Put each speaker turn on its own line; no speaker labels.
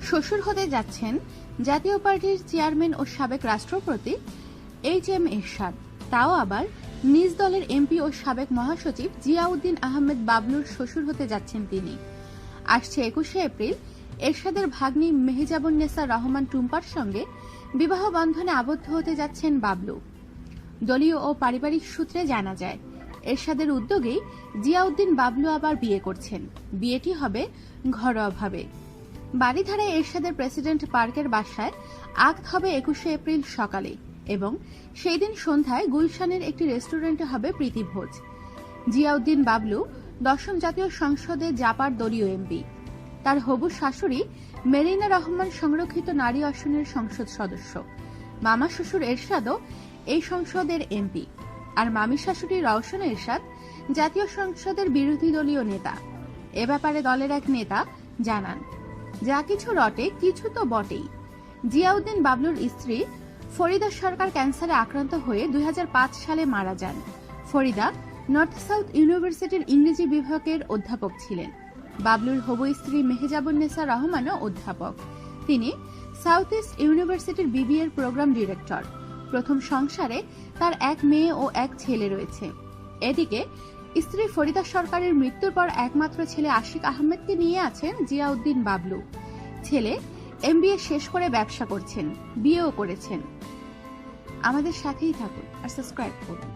শ্বশুর হতে যাচ্ছেন জাতীয় পার্টির চেয়ারম্যান ও সাবেক রাষ্ট্রপতি এইচ.এম. এরশাদ, তাও আবার নিজ দলের এমপি ও সাবেক মহাসচিব জিয়াউদ্দিন আহমেদ বাবলুর শ্বশুর হতে যাচ্ছেন তিনি। আসছে 21শে এপ্রিল এরশাদের ভাগ্নি মেহজাবুন্নেসা রহমান টুম্পার সঙ্গে বিবাহ বন্ধনে আবদ্ধ হতে যাচ্ছেন বাবলু। দলীয় ও পারিবারিক সূত্রে জানা যায়, এরশাদের উদ্যোগেই জিয়াউদ্দিন বাবলু আবার বিয়ে করছেন। বিয়েটি হবে ঘরোয়াভাবে। বাড়িধারায় এরশাদের প্রেসিডেন্ট পার্কের বাসায় আক্ত হবে 21শে এপ্রিল সকালে এবং সেই দিন সন্ধ্যায় গুলশানের একটি রেস্টুরেন্টে হবে প্রীতিভোজ। জিয়াউদ্দিন বাবলু 10ম জাতীয় সংসদে জাপার দলীয় এমপি। তার হবু শাশুড়ি মেরিনা রহমান সংরক্ষিত নারী আসনের সংসদ সদস্য। মামা শ্বশুর এরশাদও এই সংসদের এমপি, আর মামি শাশুড়ি রওশন এরশাদ জাতীয় সংসদের বিরোধী দলীয় নেতা। এ ব্যাপারে দলের এক নেতা জানান, যা কিছু রটে কিছু তো বটেই। জিয়াউদ্দিন বাবলুর স্ত্রী ফরিদা সরকার ক্যান্সারে আক্রান্ত হয়ে 2005 সালে মারা যান। ফরিদা নর্থ সাউথ ইউনিভার্সিটির ইংরেজি বিভাগের অধ্যাপক ছিলেন। বাবলুর হবু স্ত্রী মেহজাবুন্নেসা রহমানও অধ্যাপক। তিনি সাউথ ইস্ট ইউনিভার্সিটির বিবিএর প্রোগ্রাম ডিরেক্টর। প্রথম সংসারে তার এক মেয়ে ও এক ছেলে রয়েছে। এদিকে স্ত্রী ফরিদা সরকারের মৃত্যুর পর একমাত্র ছেলে আশিক আহমেদকে নিয়ে আছেন জিয়াউদ্দিন বাবলু। ছেলে এমবিএ শেষ করে ব্যবসা করছেন, বিয়েও করেছেন। আমাদের সাথেই থাকুন আর সাবস্ক্রাইব করুন।